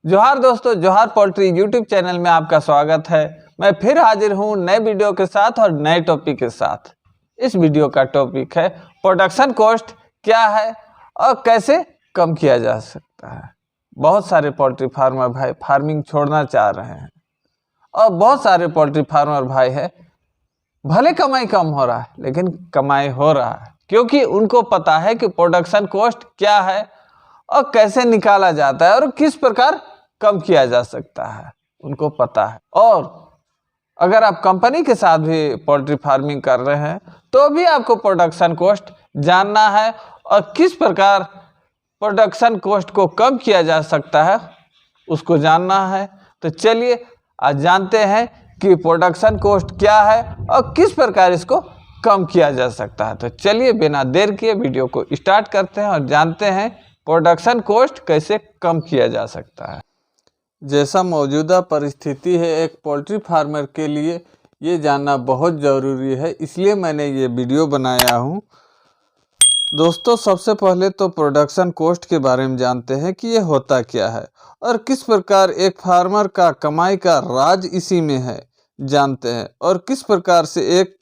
जोहार दोस्तों, जोहार पोल्ट्री यूट्यूब चैनल में आपका स्वागत है। मैं फिर हाजिर हूं नए वीडियो के साथ और नए टॉपिक के साथ। इस वीडियो का टॉपिक है प्रोडक्शन कॉस्ट क्या है और कैसे कम किया जा सकता है। बहुत सारे पोल्ट्री फार्मर भाई फार्मिंग छोड़ना चाह रहे हैं और बहुत सारे पोल्ट्री फार्मर भाई है भले कमाई कम हो रहा है लेकिन कमाई हो रहा है, क्योंकि उनको पता है कि प्रोडक्शन कॉस्ट क्या है और कैसे निकाला जाता है और किस प्रकार कम किया जा सकता है, उनको पता है। और अगर आप कंपनी के साथ भी पोल्ट्री फार्मिंग कर रहे हैं तो भी आपको प्रोडक्शन कॉस्ट जानना है और किस प्रकार प्रोडक्शन कॉस्ट को कम किया जा सकता है उसको जानना है। तो चलिए आज जानते हैं कि प्रोडक्शन कॉस्ट क्या है और किस प्रकार इसको कम किया जा सकता है। तो चलिए बिना देर किए वीडियो को स्टार्ट करते हैं और जानते हैं प्रोडक्शन कॉस्ट कैसे कम किया जा सकता है। जैसा मौजूदा परिस्थिति है एक पोल्ट्री फार्मर के लिए ये जानना बहुत ज़रूरी है, इसलिए मैंने ये वीडियो बनाया हूँ। दोस्तों सबसे पहले तो प्रोडक्शन कॉस्ट के बारे में जानते हैं कि ये होता क्या है और किस प्रकार एक फार्मर का कमाई का राज इसी में है जानते हैं, और किस प्रकार से एक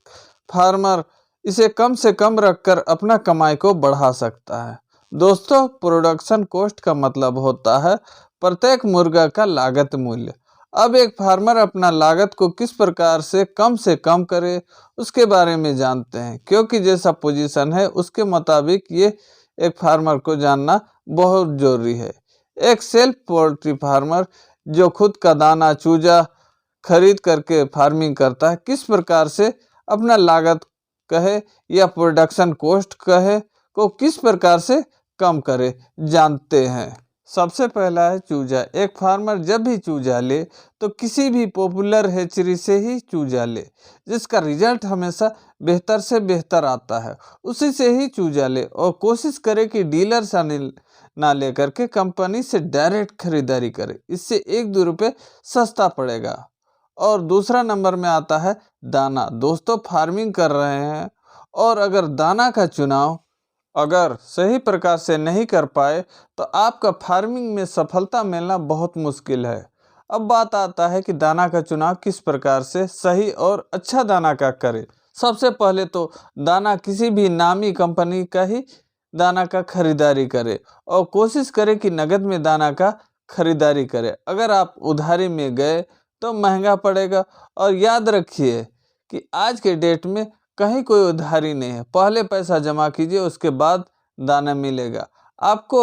फार्मर इसे कम से कम रखकर अपना कमाई को बढ़ा सकता है। दोस्तों प्रोडक्शन कॉस्ट का मतलब होता है प्रत्येक मुर्गा का लागत मूल्य। अब एक फार्मर अपना लागत को किस प्रकार से कम करे उसके बारे में जानते हैं, क्योंकि जैसा पोजीशन है उसके मुताबिक ये एक फार्मर को जानना बहुत जरूरी है। एक सेल्फ पोल्ट्री फार्मर जो खुद का दाना चूजा खरीद करके फार्मिंग करता है किस प्रकार से अपना लागत कहे या प्रोडक्शन कॉस्ट कहे को किस प्रकार से कम करे जानते हैं। सबसे पहला है चूजा। एक फार्मर जब भी चूजा ले तो किसी भी पॉपुलर हैचरी से ही चूजा ले, जिसका रिजल्ट हमेशा बेहतर से बेहतर आता है उसी से ही चूजा ले, और कोशिश करे कि डीलर से ना लेकर के कंपनी से डायरेक्ट खरीदारी करे, इससे 1-2 रुपये सस्ता पड़ेगा। और दूसरा नंबर में आता है दाना। दोस्तों फार्मिंग कर रहे हैं और अगर दाना का चुनाव अगर सही प्रकार से नहीं कर पाए तो आपका फार्मिंग में सफलता मिलना बहुत मुश्किल है। अब बात आता है कि दाना का चुनाव किस प्रकार से सही और अच्छा दाना का करें। सबसे पहले तो दाना किसी भी नामी कंपनी का ही दाना का खरीदारी करें और कोशिश करें कि नगद में दाना का खरीदारी करें। अगर आप उधारी में गए तो महंगा पड़ेगा, और याद रखिए कि आज के डेट में कहीं कोई उधारी नहीं है। पहले पैसा जमा कीजिए उसके बाद दाना मिलेगा आपको।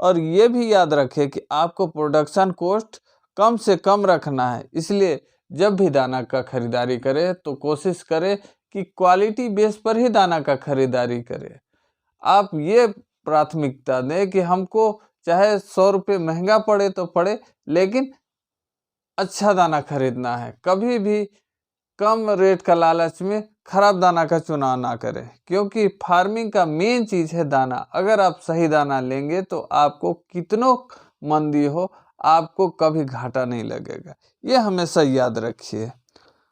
और ये भी याद रखें कि आपको प्रोडक्शन कॉस्ट कम से कम रखना है, इसलिए जब भी दाना का खरीदारी करें तो कोशिश करें कि क्वालिटी बेस पर ही दाना का खरीदारी करें। आप ये प्राथमिकता दें कि हमको चाहे 100 रुपये महंगा पड़े तो पड़े लेकिन अच्छा दाना खरीदना है। कभी भी कम रेट का लालच में खराब दाना का चुनाव ना करें, क्योंकि फार्मिंग का मेन चीज़ है दाना। अगर आप सही दाना लेंगे तो आपको कितनों मंदी हो आपको कभी घाटा नहीं लगेगा, ये हमेशा याद रखिए।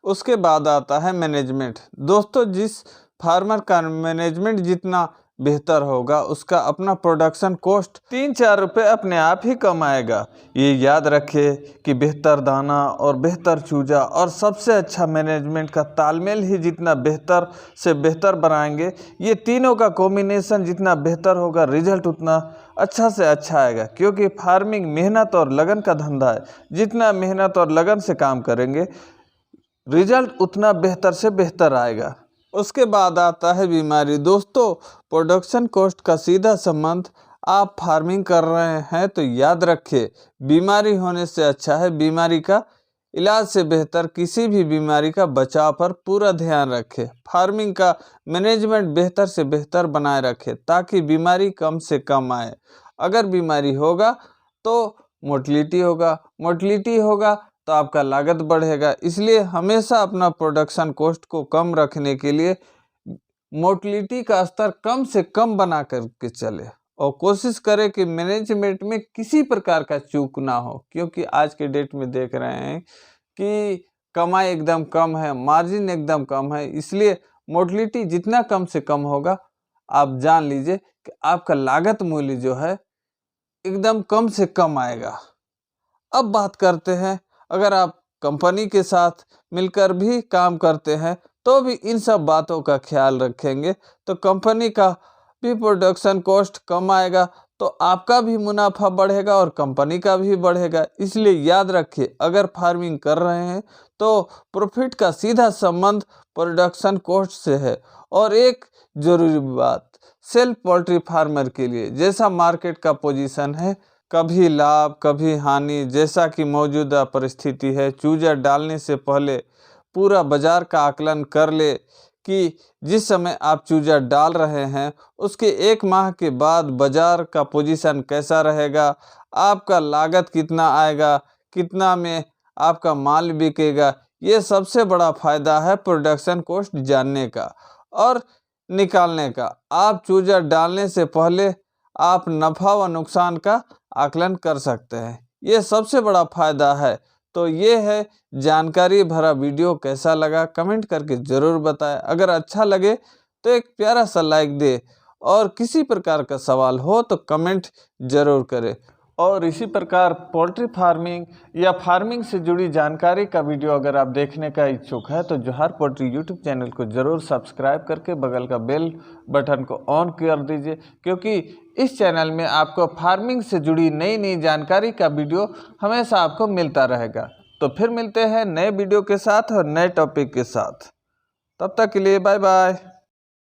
उसके बाद आता है मैनेजमेंट। दोस्तों जिस फार्मर का मैनेजमेंट जितना बेहतर होगा उसका अपना प्रोडक्शन कॉस्ट 3-4 रुपये अपने आप ही कम आएगा। ये याद रखिए कि बेहतर दाना और बेहतर चूजा और सबसे अच्छा मैनेजमेंट का तालमेल ही जितना बेहतर से बेहतर बनाएंगे, ये तीनों का कॉम्बिनेशन जितना बेहतर होगा रिजल्ट उतना अच्छा से अच्छा आएगा। क्योंकि फार्मिंग मेहनत और लगन का धंधा है, जितना मेहनत और लगन से काम करेंगे रिजल्ट उतना बेहतर से बेहतर आएगा। उसके बाद आता है बीमारी। दोस्तों प्रोडक्शन कॉस्ट का सीधा संबंध आप फार्मिंग कर रहे हैं तो याद रखिए बीमारी होने से अच्छा है बीमारी का इलाज से बेहतर किसी भी बीमारी का बचाव पर पूरा ध्यान रखें। फार्मिंग का मैनेजमेंट बेहतर से बेहतर बनाए रखें ताकि बीमारी कम से कम आए। अगर बीमारी होगा तो मोर्टलिटी होगा तो आपका लागत बढ़ेगा, इसलिए हमेशा अपना प्रोडक्शन कॉस्ट को कम रखने के लिए मोर्टलिटी का स्तर कम से कम बना करके चले और कोशिश करें कि मैनेजमेंट में किसी प्रकार का चूक ना हो। क्योंकि आज के डेट में देख रहे हैं कि कमाई एकदम कम है, मार्जिन एकदम कम है, इसलिए मोर्टलिटी जितना कम से कम होगा आप जान लीजिए कि आपका लागत मूल्य जो है एकदम कम से कम आएगा। अब बात करते हैं, अगर आप कंपनी के साथ मिलकर भी काम करते हैं तो भी इन सब बातों का ख्याल रखेंगे तो कंपनी का भी प्रोडक्शन कॉस्ट कम आएगा, तो आपका भी मुनाफा बढ़ेगा और कंपनी का भी बढ़ेगा। इसलिए याद रखिए, अगर फार्मिंग कर रहे हैं तो प्रॉफिट का सीधा संबंध प्रोडक्शन कॉस्ट से है। और एक जरूरी बात, सेल्फ पोल्ट्री फार्मर के लिए जैसा मार्केट का पोजीशन है, कभी लाभ कभी हानि जैसा कि मौजूदा परिस्थिति है, चूजा डालने से पहले पूरा बाजार का आकलन कर ले कि जिस समय आप चूजा डाल रहे हैं उसके 1 माह के बाद बाजार का पोजीशन कैसा रहेगा, आपका लागत कितना आएगा, कितना में आपका माल बिकेगा। ये सबसे बड़ा फायदा है प्रोडक्शन कॉस्ट जानने का और निकालने का। आप चूजा डालने से पहले आप नफ़ा व नुकसान का आकलन कर सकते हैं, ये सबसे बड़ा फायदा है। तो ये है जानकारी भरा वीडियो, कैसा लगा कमेंट करके ज़रूर बताएं। अगर अच्छा लगे तो एक प्यारा सा लाइक दे और किसी प्रकार का सवाल हो तो कमेंट ज़रूर करें। और इसी प्रकार पोल्ट्री फार्मिंग या फार्मिंग से जुड़ी जानकारी का वीडियो अगर आप देखने का इच्छुक है तो जोहार पोल्ट्री यूट्यूब चैनल को ज़रूर सब्सक्राइब करके बगल का बेल बटन को ऑन कर दीजिए, क्योंकि इस चैनल में आपको फार्मिंग से जुड़ी नई नई जानकारी का वीडियो हमेशा आपको मिलता रहेगा। तो फिर मिलते हैं नए वीडियो के साथ और नए टॉपिक के साथ, तब तक के लिए बाय बाय।